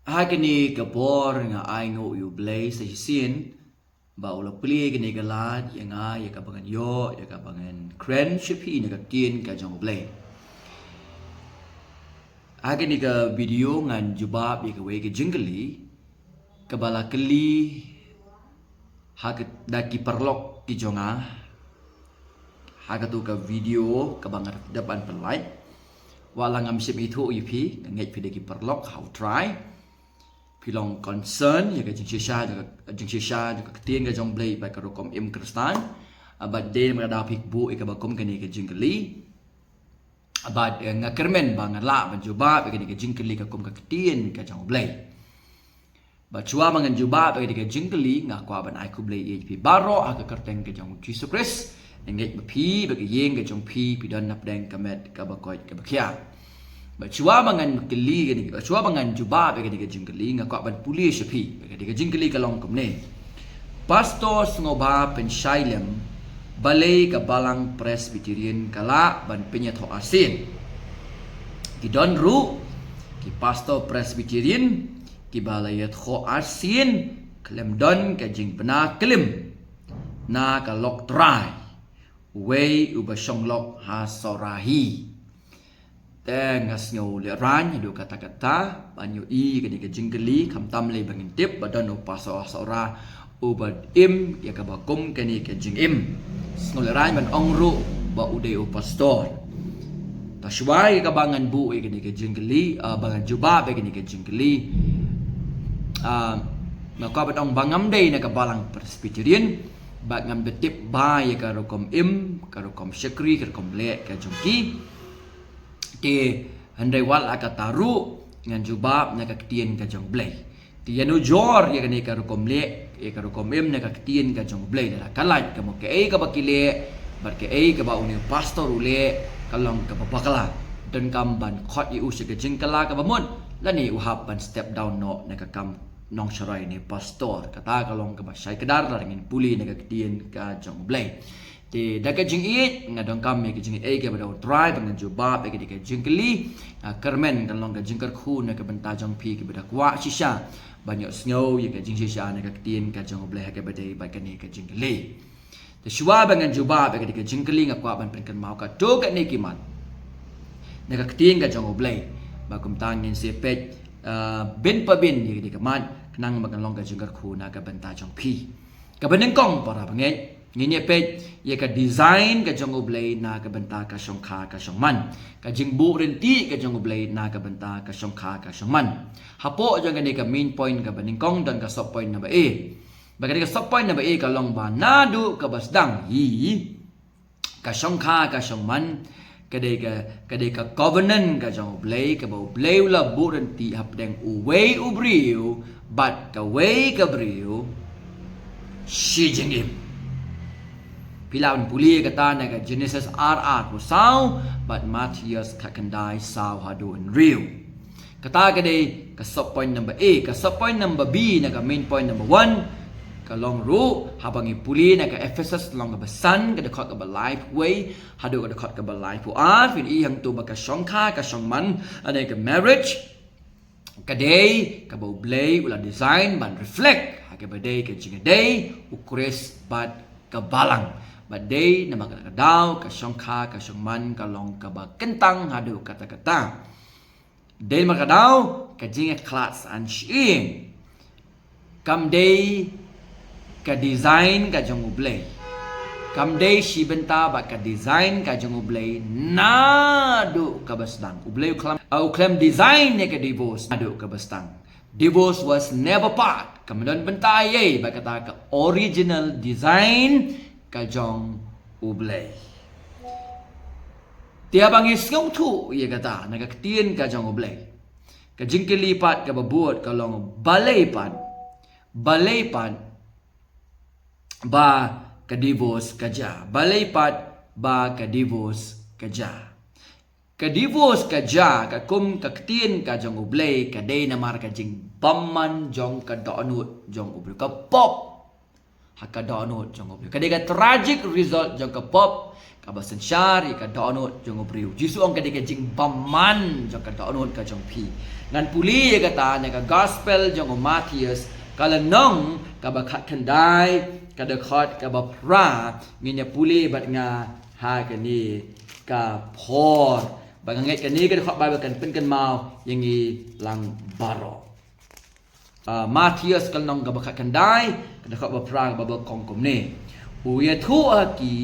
Agni gabor nga aingo yu blay sa sin ba ula pli gni galad ya nga ya kabangan yo ya kabangan kren shipi na kakin ka jong blay. Agni ka video ngan jubab ya kawe ke jingli kabala keli hagat daki perlok ki jonga hagatu ka video kabangan depan pelai walang am sim itu yupi ngai pide ki perlok how try pilong concern ya jing shisha juga ketien ga jong blay ba karokom im kristan abad de mada pik bu e ka bakom kani ka jingli abad nga kermen ba nga la ban juba ba kani ka jingli ka kom ka ketien ka jong blay ba chua mangan juba ba kani ka jingli nga kwa ban ai ku blay e pi baro aka kerteng ka jong Jesus Christ ngai ba pi ba ka yeng ka jong pi don nap deng ka met ka ba koi ka ba kya ba chua mangan keli gani chua mangan juba ba gani ka jingli nga kwa ban puli shapi ba gani ka jingli ka long komne pastor ngoba pensailem balai ka balang presbyterian kala ban penya tho asin ki don ru ki pastor presbyterian ki balai tho asin klem don ka jing bena klim na ka lok try way uba shanglok ha sorahi tengas ngau le ran hidu kata-kata banyu i kini ke jingli kam tam le bangin tip badan upaso sora ubad im ya ka bakum kini ke jing im ngau le ran ban ongru ba ude pastor tashwai ka bangan bu i kini ke jingli bangan juba be kini ke jingli maka batong bangam dei na ka balang presbyterian ba ngam betip ba ya ka rokom im ka rokom syekri ka rokom le ka jongki ke handai wal aka taru ngan jubab na kaktian ka jong blay ti yanu jor ya kani ka rukom le ya ka rukom em na kaktian ka jong blay na kalat ka mo ke ai ka bakile bar ke ai ka ba uni pastor ule kalong ka babakala dan kamban khot yu se ka jingkala ka bamon lani uhap ban step down no na ka kam nong sharai ni pastor kata kalong ka ba sai kedar la ngin puli na kaktian ka jong blay ti daga jing it ngadong kami ke jing ai ke bada drive ngan jubab ke ke jingli kermen kan long ke jingkar khu na ke benta jong pi ke bada kwa shisha banyak snow ye ke jing shisha na ke tien ka jong bleh ke bada ba ke ni ke jingli te shwa bangan jubab ke ke jingli ngakwa ban pen kan mau ka to ke ni kiman na ke tien ka jong bleh ba kum tangin se pet bin pa bin ye ke man nang makan long ke jingkar khu na ke benta jong pi ka beneng kong para banget ngini pet ye ka design ka jong oblay na ka benta ka shong kha ka shong man ka jingbu renti ka jong oblay na ka benta ka shong kha ka shong man hapo jong ni ka main point ka baning kong dan ka sub point na ba e bagani ka sub point na ba e ka long ba nadu ka basdang hi ka shong kha ka shong man kadai ka covenant ka jong oblay ka ba oblay la bu renti hap deng uway ubriu but ka way ka briu shi jingim Pilawan puli kata na ka Genesis RR ko sao but Matthias kakandai sao hado in real. Kata ka day ka sub point number A, ka sub point number B na ka main point number 1 ka long ru habang ipuli na ka Ephesus long ka basan ka dakot ka ba life way hado ka dakot ka ba life ar fin ihang to ba ka shongka ka shongman anay ka marriage ka day ka ba ublay ula design ban reflect ha ka ba day ka jingaday ukres bat ka balang badai nama kata daw ka shongkha ka shongman ka long ka ba kentang hadu kata-kata day makadaw ka jinga class an shing kam day ka design ka jong ublay kam day shi benta ba ka design ka jong ublay nadu ka basdang ublay uklam design ne ka divorce nadu ka bastang divorce was never part kamdon benta ye ba kata ka original design kajong ublay. Tiabang isngong tu ia kata nagakatien kajong ublay. Kajing kilipat ka babuot kalong balaypan ba ka divorce kaja. Balaypat ba ka divorce kaja. Ka divorce kaja ka kum kakatien kajong ublay kaday namar kajing paman jong ka doonut jong ublay ka pop haka donut jong obriu kadeka tragic result jong ka pop ka basen syari ka donut jong obriu jisu ong kadeka jing baman jong ka donut ka jong pi ngan puli ya kata ne ka gospel jong Matius kala nong ka bakhat kendai ka dekat ka bapra nginya puli bat nga ha ka ni ka por banganget ka ni ka dekat Bible kan pen kan mau yang i lang baro Matius kala nong ka bakhat kendai ka dekat bapra ka babal kongkom ne u ye thu aki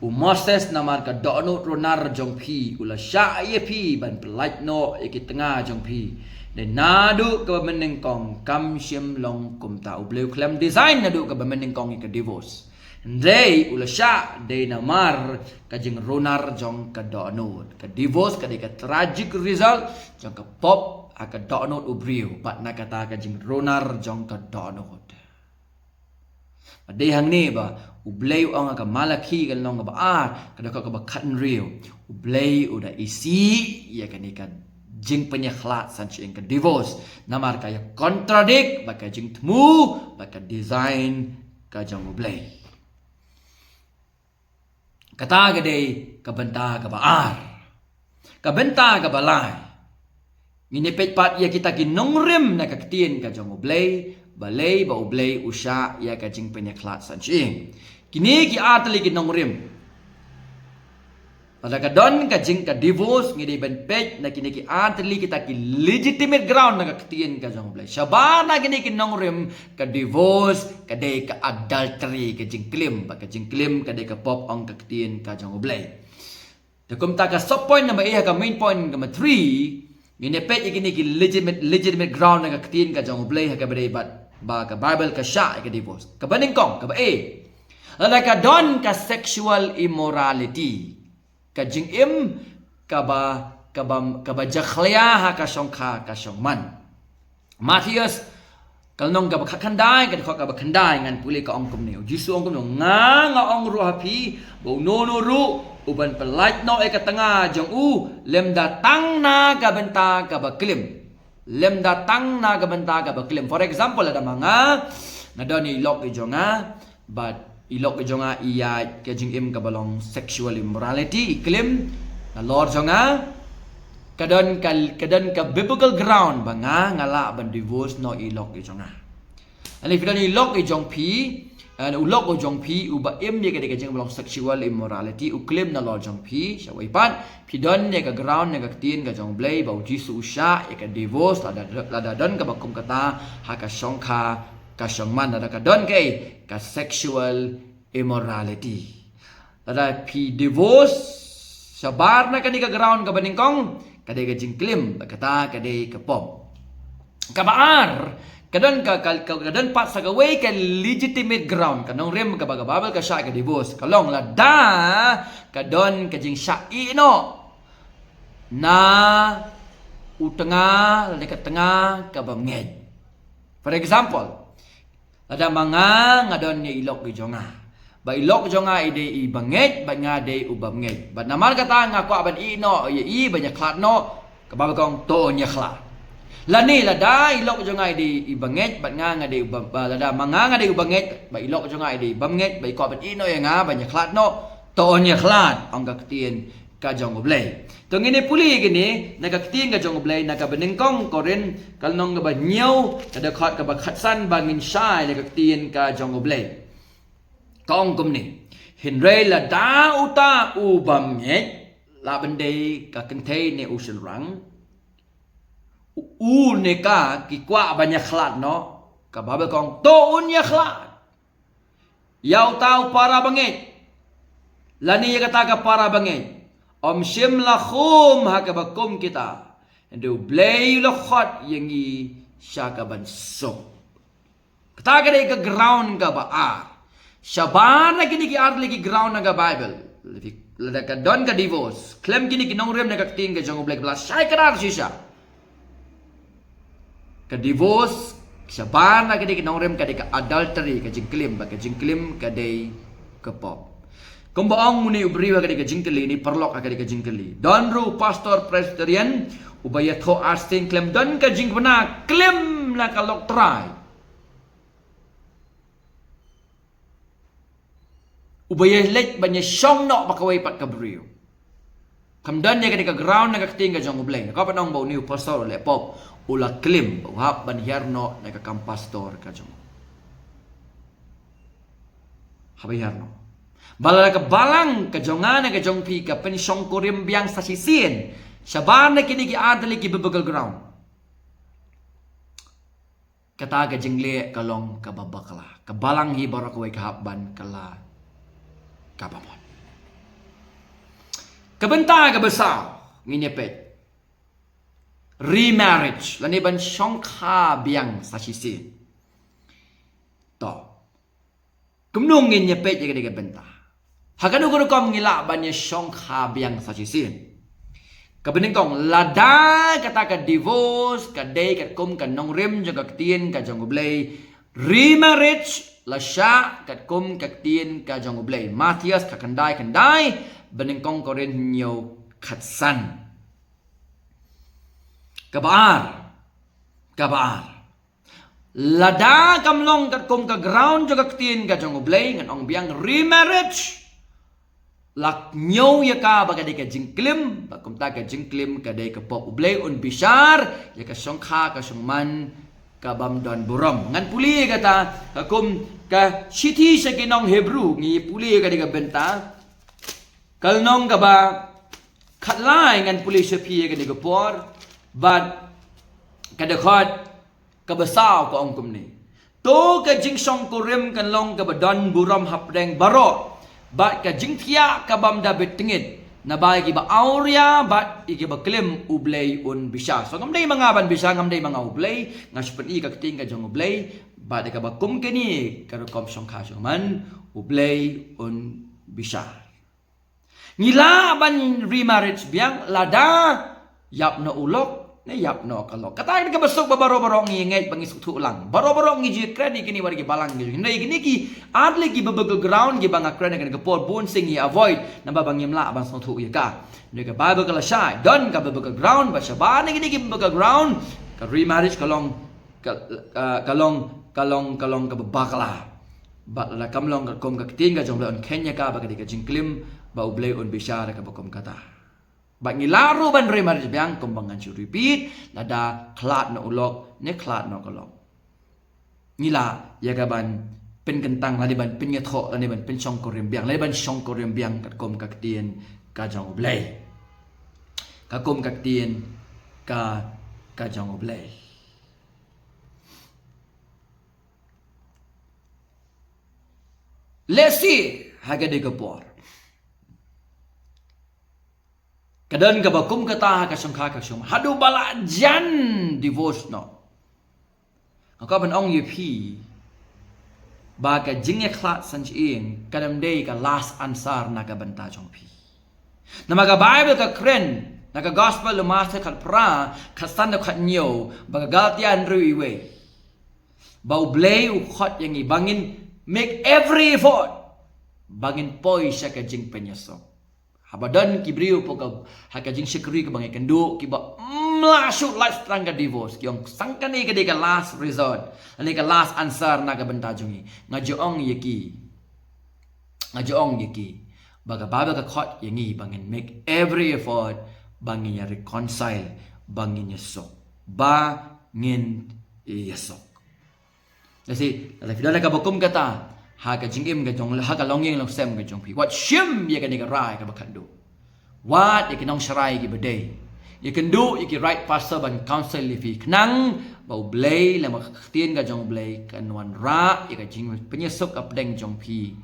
u Moses namar ka donut ronar jong pi ula sya ye pi ban pelait no iki tengah jong pi dan nadu ka meneng kong kam sim long kum ta u bleu klem design nadu ka meneng kong ka divorce dei ula sya dei namar ka jing ronar jong ka donut ka divorce ka de ka tragic result jong ka pop ka donut u briu pat na kata ka jing ronar jong ka donut Padahal ni ba ublay ang ka malaki kan long ba kada ka ba kan real ublay udah isi ya kan ikan jing penyakhlat sanchi ka divorce namar kaya contradict baka jing temu baka design ka jang ublay kata gede ka benta ka ba ka benta ka balay nginipet pat ya kita kinongrim na kaktin ka jang ublay balay ba ublay usya ya ka jing penyaklat sanching kini ki atli ki nongrim pada ka don ka jing ka divorce ngidi ben pet na kini ki atli kita ki legitimate ground na ka ktien ka jong ublay shabar na kini ki nongrim ka divorce ka de ka adultery ka jing klim ba ka jing klim ka de ka pop ong ka ktien ka jong ublay takum ta ka sub point number A ka main point number 3 ngini pet ikini ki legitimate ground na ka ktien ka jong ublay ha ka bade ba ka Bible ka sya ka divorce ka baning kong ka ba ala ka don ka sexual immorality ka jing ka ba jakhlia ha ka songkha ka songman Matius kalnong ka ba khandai ka ba khandai ngan puli ka ongkom ne jisu ongkom no nga ong ru hapi bo no ru uban pelait no ka tanga jong lem datang na ka benta ka ba klim lem datang na ka benta ka ba klim for example ada mga nadoni lok ijonga but ilok jonga iya ke jing ka balong sexual immorality iklim na lord jonga kadon ka biblical ground banga ngala ban divorce no ilok jonga ani fidan ilok jong pi and ulok jong pi uba dia ka jing balong sexual immorality uklim na lord jong pi syawai pan pidon ne ka ground ne ka tin ka jong blay ba jisu usya ka divorce lada don ka bakum kata ha ka songkha kasyangman ada ka don kay ka sexual immorality ada pi divorce sabar na kani ka ground ka baningkong kadai ka jingklim kata kadai ka pom kabaar kadon kadon pat sa gaway ka legitimate ground kanong rem ka bagababal ka sya ka divorce kalong lada kadon ka jing sya ino na utenga lada ka tengah ka banged for example ada mga ngadon ni ilok jonga ba ilok jonga ide i banget ba nga de ubamget ba namal kata nga kwa ban ino i banyak klat no kababagong to nya klat lani lada ilok jonga ide i banget ba nga de ubam lada mga nga de ubanget ba ilok jonga ide bamget ba kwa ban ino ya nga banyak klat no to nya klat ang kaktien ka jong oblay to ngini puli gini nagakting ka jong oblay nakabenengkong koren kalnong ga banyaw kada khat ka bakhatsan bangin syai nagaktiin ka jong oblay kaong kumni hinre la da uta ubam nyek la bende ka kentei ne usul rang ne ka ki kwa banyak khlat no ka babe kong to unya khlat yau tau para banget lani ya kata ka para banget om shim la khum hakabakum kita ndo blay lo khot yangi syakaban sok kata ka ka ground ka ba shaban na kini ki art lagi ground na ka Bible lada ka don ka divorce klem kini kinong rem na ka ting ka jong black plus shay karar shisha ka divorce shaban na kini kinong rem ka di ka adultery ka jingklim ba ka jingklim ka day ka pop kung baong muni ubriwa ka di ka jingkali ni perlok ka di ka jingkali don ru pastor presbyterian ubaya tho asting klem don ka jingkwana klem na ka lok try ubaya let banyak syong nok bakawai pat kabriu kamdan ya ka ground na kakting ka jong ublay ka panong bau new pastor le pop ula klim hap ban hierno na ka kam pastor ka jong habai hierno bala ka balang ka jongan ka jong pi ka pen syong korim biang sa sisien sabar na kini ki adali ki bebegal ground kata ka jingle kalong ka babakla ka balang hi barak way ka hapban kala kabamon kabenta ka besaw nginyepet remarriage laniban syong ka biang sa sisien to kumnong nginyepet ya ka benta hakanu ko kom ngila ban ya syong ka biang sa sisien kabening kong lada kata ka divorce ka day ka kum ka nong rim jaga tien ka jong ublay remarriage la sya ka kum ka tien ka jong ublay Matthias ka kandai bening kong Korinyo katsan kabaar lada kamlong ka kum ka ground jaga tien ka jong ublay ngan ong biang remarriage lak nyaw ya ka baga ka jingklim bakum ta ka jingklim ka day ka pop ublay un bishar ya ka syongkha ka syongman ka bamdon burom ngan puli kata kakum ka city sa kinong Hebrew ngi puli ka di ka benta kalnong ka ba katlay ngan puli sa piye ka di ka por but kadakot ka basaw ka ongkum ni to ka jingsyong kurim kanlong ka badon burom hapdeng baro bat ka jingtia ka bam dabit tingit na ba ba auria bat ba klim ublay un bisa so ngamday mga ban bisa ngamday mga ublay nga speni ka ting ka jong ublay bat ka ba kum kini ka kom song ka man ublay un bisa ngila ban remarriage biang lada yap na ulok na yap no kalok katay ka basok babaro-baro ngingay pangis tu lang baro-baro ngi credit kini wargi balang ngi nay kini ki adle ki babag ground gi banga credit kan kapor bun sing avoid na babang yimla abang song tu ka ne ka bible kala shy don ka babag ground ba shaban kini ki babag ground ka remarriage kalong ka babakla ba la kamlong ka kom ka tinga jong on Kenya ka ba ka jingklim ba ublay on bishara ka bakom kata ba ngilaro ban remarriage biang kumbangan si repeat nada klat na ulok ne klat na kalok ngila ya gaban pen kentang ladi ban pen ngetho ladi ban pen syong korim biang ladi ban syong korim biang kat kom kak tien ka jong oblay ka kom kak tien ka jong oblay let's see hagade kapor kadan ka bakum kata ka syongkha ka syong hadu bala jan divorce no ka ban ong yupi ba ka jingye klat sanj ing kadam day ka last answer na ka banta jong pi na maga bible ka kren na ka gospel lumasa ka pra ka san ka nyo ba galtian ruiwe ba ublay u khot yang ibangin make every effort bangin poi siya ka jing penyesok habadan kibriu po ka hakajing syukri ka bangai kendu kiba mlasuk life strang ka divorce kiong sangkani ka ka last resort ani ka last answer na ka bentajungi ngajoong yaki baga baba ka khot yangi bangin make every effort bangin ya reconcile bangin ya sok bangin yesok kasi la fidala ka bakum kata ha ka jingim ka jong ha ka longyeng long sem ka jong pi what shim ye ka ni ka rai ka bakandu what ye ka nong sharai ki bedai ye can do ye ki right pastor ban council li fi knang bau blay la ma tien ka jong blay kan wan ra ye ka jing penyesuk ka pedeng jong pi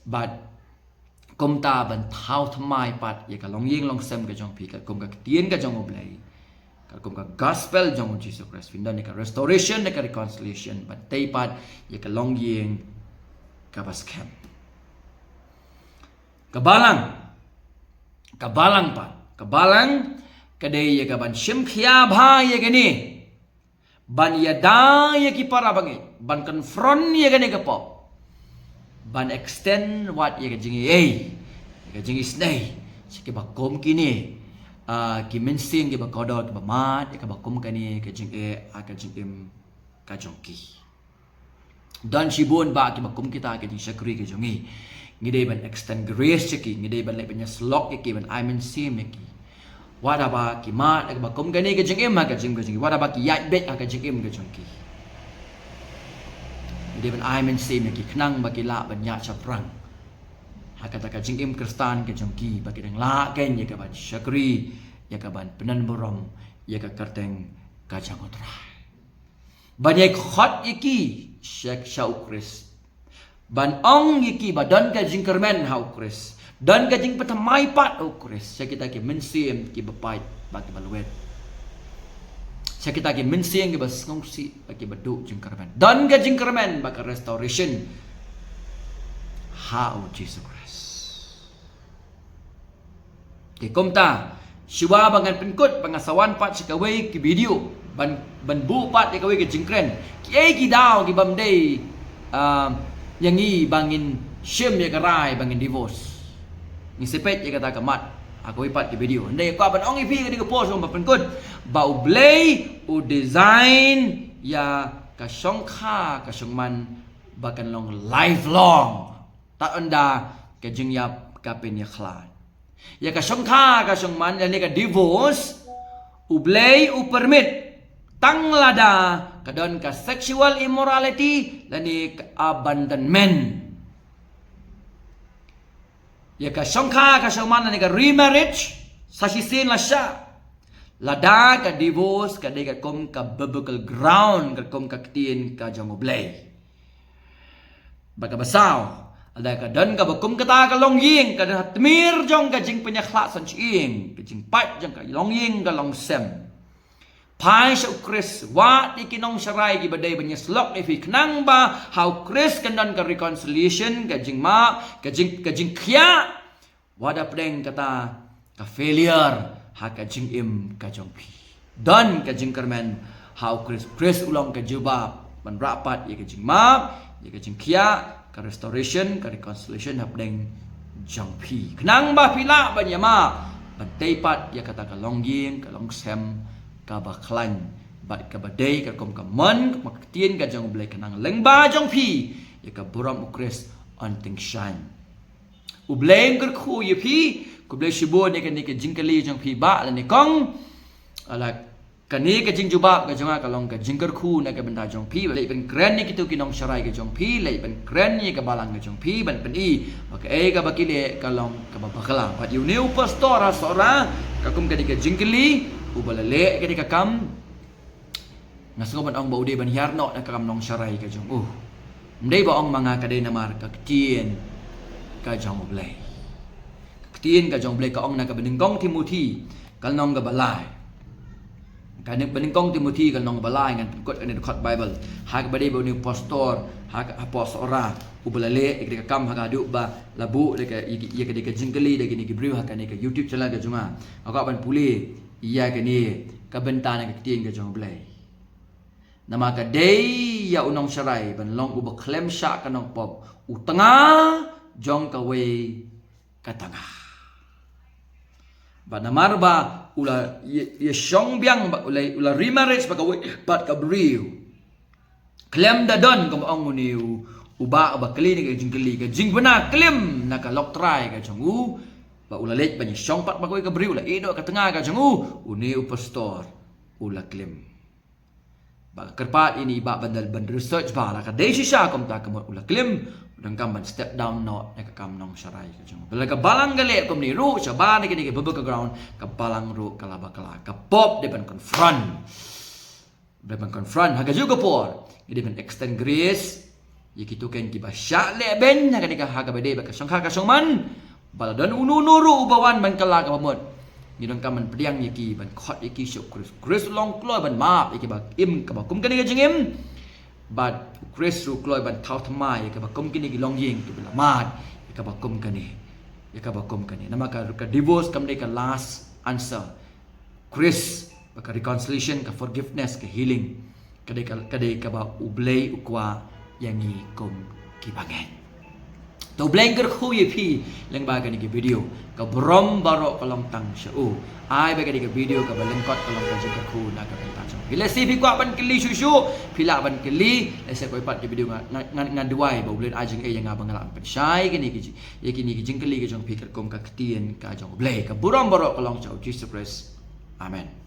but kom ta ban thau thamai pat ye ka longyeng long sem ka jong pi ka kom ka tien ka jong blay ka kom ka gospel jong Jesus Christ findan ni ka restoration ni ka reconciliation but tay pat ye ka longyeng kabas camp kabalang kadai ya kaban shimkhia bha ya gani ban ya da ya ki para bangi ban confront ya gani kapo ban extend what ya jingi ya jingi snai sike bakom kini ki mensing ki bakodot ki bamat ya bakom kani ka jingi ka jingim ka jongki dan sibun ba ki bakum kita ke jing syakri ke jongi ngide ban extend grace ki ngide ban le banya slok ki ban I mean sim ki wada ba ki ma ke bakum gani ke jing im ha ke jing wada ba ki yat bet ha ke jing im ke jongi ngide ban I mean sim ki knang ba ki la ban ya chaprang ha kata ka jing im kristan ke jongi ba ki dang la ken ye ke ban syakri ya ka ban penan borom ya ka karteng ka jangotra banyak khot iki Syekh Syau Kris ban ong iki badan ka jing kermen hau Kris dan ka jing patamai pat au Kris saya kita ki mensim ki bapai bagi baluet saya kita ki mensim ki bas ngongsi bagi badu jing kermen dan ka jing kermen bagi restoration hau Jesus Kris ki komta siwa bangan penkut pangasawan pat sikawai ki video ban bu pat ya kawai ke jingkren ki dau ki bamdei yang i bangin shem ya karai bangin divorce ni sepet ya kata kamat aku ipat ki video ndai ko ban ong ipi ke post om penkut bau blay u design ya ka songkha ka songman bakan long lifelong ta anda ke jing yap ka pen ya khlan ya ka songkha ka songman ya ni ka divorce u blay u permit tang lada kadon ka sexual immorality lani ka abandonment ya ka songkha ka songman lani ka remarriage sasisin la sya lada ka divorce ka de ka kom ka biblical ground ka kom ka ktien ka jangoblay baka basaw ada ka dan ka bakum kata ka long ying ka hatmir jong ka jing penyakhla san ching ka jing pat jong ka long ying ka long sem pai Syau Kris wa ikinong sarai ki badai banya slok ifi knang ba how Kris kandan ka reconciliation ka jing ma ka jing khia wada preng kata ka failure ha ka jing im ka jong pi dan ka jing kermen how Kris ulong ka jubab ban rapat ya ka jing ma ya ka jing khia ka restoration ka reconciliation ha preng jong pi knang ba pila banya ma ban teipat ya kata ka long ying ka long sem ka baklan bat ka badai ka kom ka man ka tien ka jong blai kanang lengba jong pi ya ka buram ukres anting shan u blame ker khu ye pi ku blai shibo ne ka ni ka jingkali jong pi ba la ni kong ala ka ni ka jing juba ka jonga ka long ka jingker khu na ka benda jong pi lai ben kren ni kitu kinong sharai ka jong pi lai ben kren ni ka balang ka jong pi ban pen i maka ka bakile ka long ka babakala pat you new pastor asora ka kum ka ni ka jingkali ubalale ke dikakam ngaso ban ong baude ban yarno na kakam nong sharai ka jong mdei ba ong mga kadai namar ka ktien ka jong blai ktien ka jong blai ka ong na ka beningkong Timothy kal nong ka balai ka nek beningkong Timothy kal nong balai ngan kot ani khot Bible ha ka badai ba ni pastor ha ka apostora ubalale ke dikakam ha ka du ba labu de ka ye ka de ka jingkeli de ni ki briu ha ka ni ka YouTube channel ka jongaaka ban puli iya kini kabentana ka ktien ka jong blai nama ka day ya unong sharai ban long uba klem sha ka nong pop utanga jong ka we ka tanga ba namar ba ula ye shong biang ba ula remarriage ba ka we bat ka briu klem da don ka ong ni uba ba kli ni ka jingkeli ka jing bana klem na ka lok try ka jong ba ula lek banyak syong pat ba ko ka bri ula edo ka tengah ka jangu uni upastor ula klim ba kerpat ini ba bandal ban research ba la ka dei sha kom ta ka ula klim udang kam ban step down no ka kam nong sharai ka jangu bala ka balang gale kom ni ru cha ba ni ka bubble ka ground ka balang ru kala ba kala ka pop de ban confront ha ka juga por de ban extend grace yikitu ken ki ba sha le ben ha ka bade ba ka syong ka syong man bala dan unu-nuru ubawan ban kala ka pamot ni dong kaman pediang yaki ban khot yaki Syau Kris long kloy ban map yaki ba im ka ba kum kani ka jingim bat Kris ru kloy ban thau thamai yaki ba kum kini ki long ying tu bala mat yaki ba kum kani nama ka divorce kam ka last answer Kris ba ka reconciliation ka forgiveness ka healing kadai ka ba ublay ukwa yangi kum ki bangen Tau blengker khu ye pi leng ba ka ni ke video ka brom barok kalong tang shau ai ba ka ni ke video ka balengkot kalong ka jeng khu na ka tang shau bila si pi kwa ban keli susu pila ban keli lese ko ipat ke video ngan duai ba bulen ajeng yang abang ngalam pen sai ke ni ke ye ki ni ke jeng keli ke jong pi ka kom ka ketien ka jong blay ka brom barok kalong shau Jesus Christ amen.